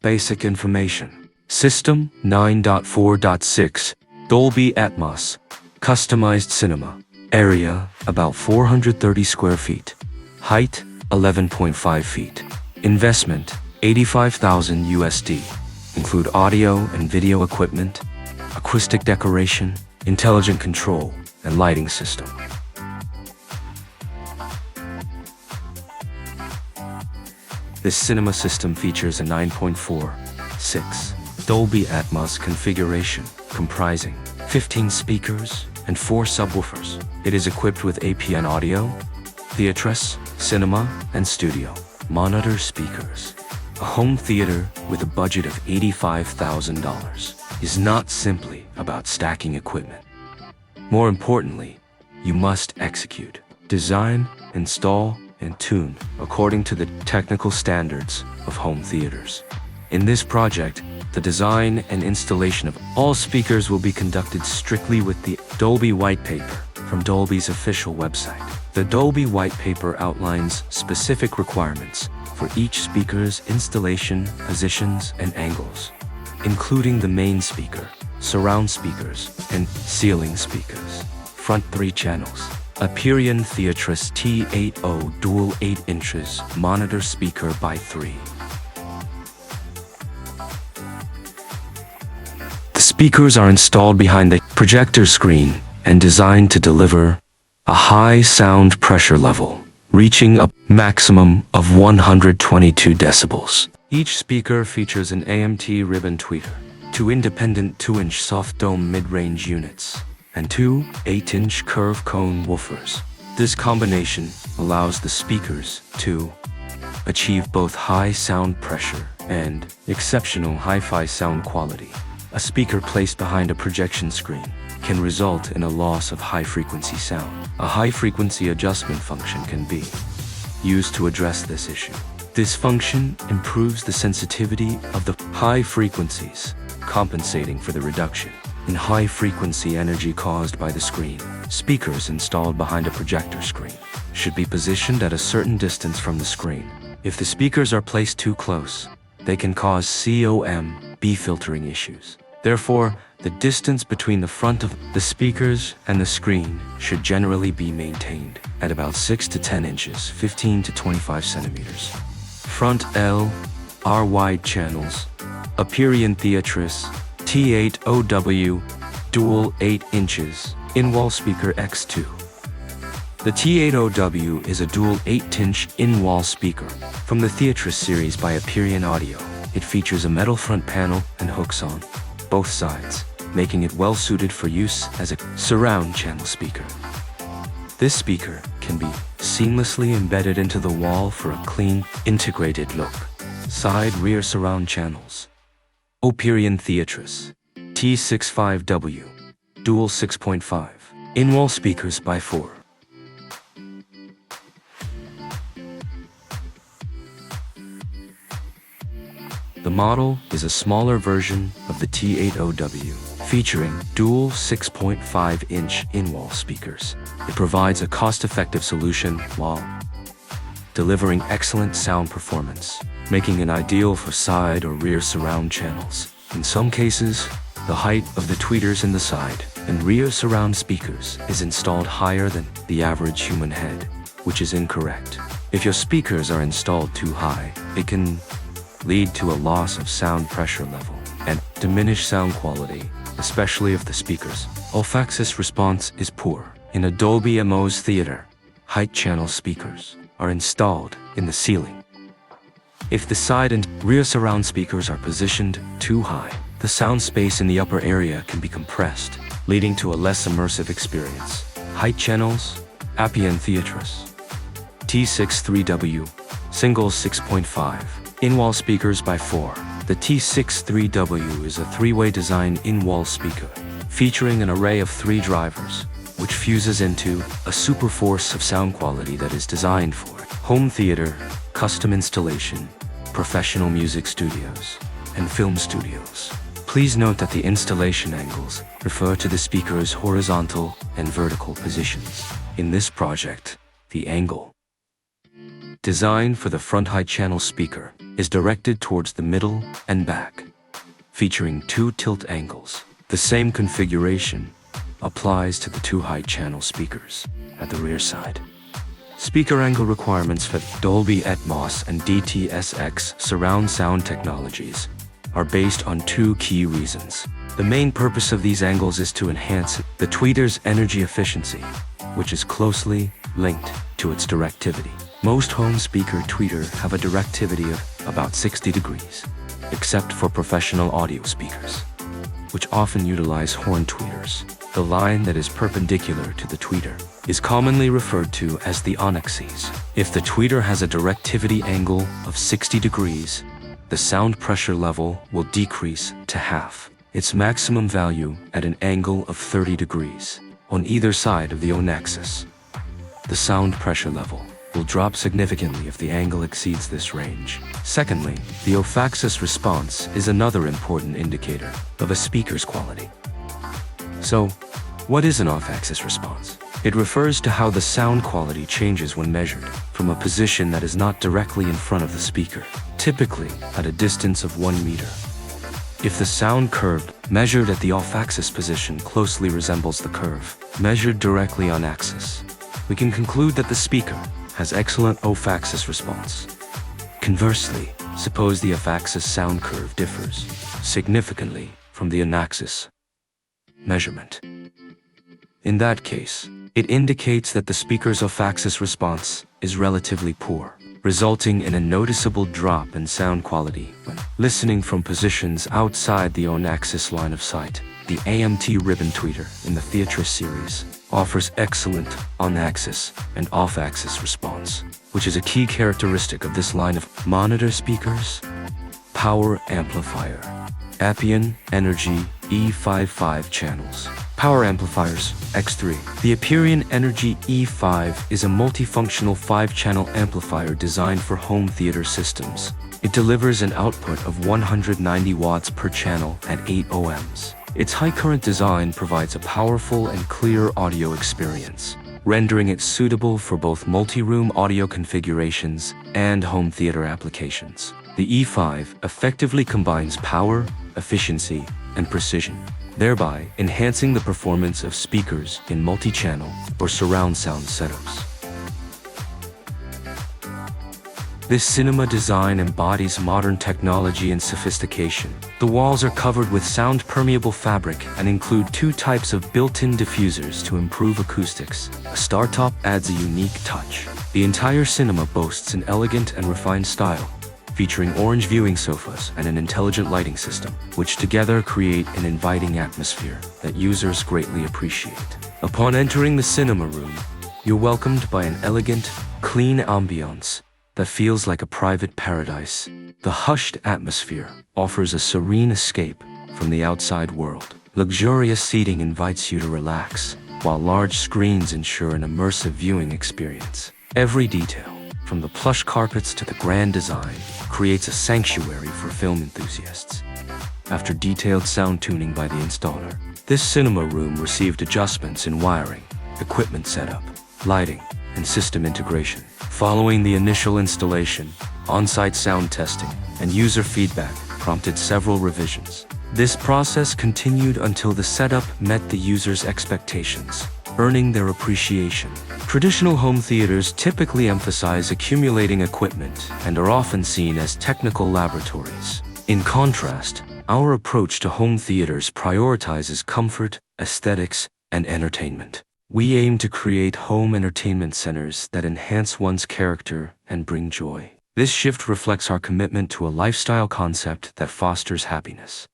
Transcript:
Basic information. System 9.4.6 Dolby Atmos. Customized cinema. Area about 430 square feet. Height 11.5 feet. Investment $85,000 USD. Include audio and video equipment, acoustic decoration, intelligent control, and lighting system. This cinema system features a 9.4.6 Dolby Atmos configuration, comprising 15 speakers and 4 subwoofers. It is equipped with Aperion Audio Theatrus, cinema, and studio monitor speakers. A home theater with a budget of $85,000 is not simply about stacking equipment. More importantly, you must execute, design, install, and tune according to the technical standards of home theaters. In this project, the design and installation of all speakers will be conducted strictly with the Dolby White Paper from Dolby's official website. The Dolby White Paper outlines specific requirements for each speaker's installation, positions, and angles, including the main speaker, surround speakers, and ceiling speakers. Front 3 channels. Aperion Theatrus T80 dual 8 inches monitor speaker by 3. The speakers are installed behind the projector screen and designed to deliver a high sound pressure level, reaching a maximum of 122 decibels. Each speaker features an AMT ribbon tweeter, 2 independent 2-inch soft dome mid-range units, and 2 8-inch curve cone woofers. This combination allows the speakers to achieve both high sound pressure and exceptional hi-fi sound quality. A speaker placed behind a projection screen can result in a loss of high-frequency sound. A high-frequency adjustment function can be used to address this issue. This function improves the sensitivity of the high frequencies, compensating for the reduction in high-frequency energy caused by the screen. Speakers installed behind a projector screen should be positioned at a certain distance from the screen. If the speakers are placed too close, they can cause COMB filtering issues. Therefore, the distance between the front of the speakers and the screen should generally be maintained at about 6 to 10 inches, 15 to 25 centimeters. Front L, R wide channels. Aperion Theatrus T80W dual 8 inches in-wall speaker X2. The T80W is a dual 8-inch in-wall speaker from the Theatrus series by Aperion Audio. It features a metal front panel and hooks on both sides, making it well suited for use as a surround channel speaker. This speaker can be seamlessly embedded into the wall for a clean, integrated look. Side rear surround channels. Aperion Theatrus T65W dual 6.5 in-wall speakers by 4. The model is a smaller version of the T80W, featuring dual 6.5-inch in-wall speakers. It provides a cost-effective solution while delivering excellent sound performance, making it ideal for side or rear surround channels. In some cases, the height of the tweeters in the side and rear surround speakers is installed higher than the average human head, which is incorrect. If your speakers are installed too high, it can lead to a loss of sound pressure level and diminished sound quality, especially if the speaker's olfaxis response is poor. In a Dolby Atmos theater, height channel speakers are installed in the ceiling. If the side and rear surround speakers are positioned too high, the sound space in the upper area can be compressed, leading to a less immersive experience. Height channels, Aperion Theatrus T63W, single 6.5. In-wall speakers by 4. The T63W is a 3-way design in-wall speaker, featuring an array of 3 drivers, which fuses into a super force of sound quality that is designed for home theater, custom installation, professional music studios, and film studios. Please note that the installation angles refer to the speaker's horizontal and vertical positions. In this project, the angle designed for the front high-channel speaker, is directed towards the middle and back, featuring 2 tilt angles. The same configuration applies to the 2 high-channel speakers at the rear side. Speaker angle requirements for Dolby Atmos and DTS:X surround sound technologies are based on 2 key reasons. The main purpose of these angles is to enhance the tweeter's energy efficiency, which is closely linked to its directivity. Most home speaker tweeters have a directivity of about 60 degrees, except for professional audio speakers, which often utilize horn tweeters. The line that is perpendicular to the tweeter is commonly referred to as the on-axis. If the tweeter has a directivity angle of 60 degrees, the sound pressure level will decrease to half its maximum value at an angle of 30 degrees on either side of the on-axis. The sound pressure level will drop significantly if the angle exceeds this range. Secondly, the off-axis response is another important indicator of a speaker's quality. So, what is an off-axis response? It refers to how the sound quality changes when measured from a position that is not directly in front of the speaker, typically at a distance of 1 meter. If the sound curve measured at the off-axis position closely resembles the curve measured directly on axis, we can conclude that the speaker has excellent off-axis response. Conversely, suppose the off-axis sound curve differs significantly from the on-axis measurement. In that case, it indicates that the speaker's off-axis response is relatively poor, resulting in a noticeable drop in sound quality when listening from positions outside the on-axis line of sight. The AMT ribbon tweeter in the Theatrus series offers excellent on-axis and off-axis response, which is a key characteristic of this line of monitor speakers. Power amplifier, Aperion Energy E55 channels. Power amplifiers, X3. The Aperion Energy E5 is a multifunctional 5-channel amplifier designed for home theater systems. It delivers an output of 190 watts per channel at 8 ohms. Its high-current design provides a powerful and clear audio experience, rendering it suitable for both multi-room audio configurations and home theater applications. The E5 effectively combines power, efficiency, and precision, thereby enhancing the performance of speakers in multi-channel or surround sound setups. This cinema design embodies modern technology and sophistication. The walls are covered with sound-permeable fabric and include 2 types of built-in diffusers to improve acoustics. A star top adds a unique touch. The entire cinema boasts an elegant and refined style, featuring orange viewing sofas and an intelligent lighting system, which together create an inviting atmosphere that users greatly appreciate. Upon entering the cinema room, you're welcomed by an elegant, clean ambiance that feels like a private paradise. The hushed atmosphere offers a serene escape from the outside world. Luxurious seating invites you to relax, while large screens ensure an immersive viewing experience. Every detail, from the plush carpets to the grand design, creates a sanctuary for film enthusiasts. After detailed sound tuning by the installer, this cinema room received adjustments in wiring, equipment setup, lighting, and system integration. Following the initial installation, on-site sound testing, and user feedback prompted several revisions. This process continued until the setup met the user's expectations, earning their appreciation. Traditional home theaters typically emphasize accumulating equipment and are often seen as technical laboratories. In contrast, our approach to home theaters prioritizes comfort, aesthetics, and entertainment. We aim to create home entertainment centers that enhance one's character and bring joy. This shift reflects our commitment to a lifestyle concept that fosters happiness.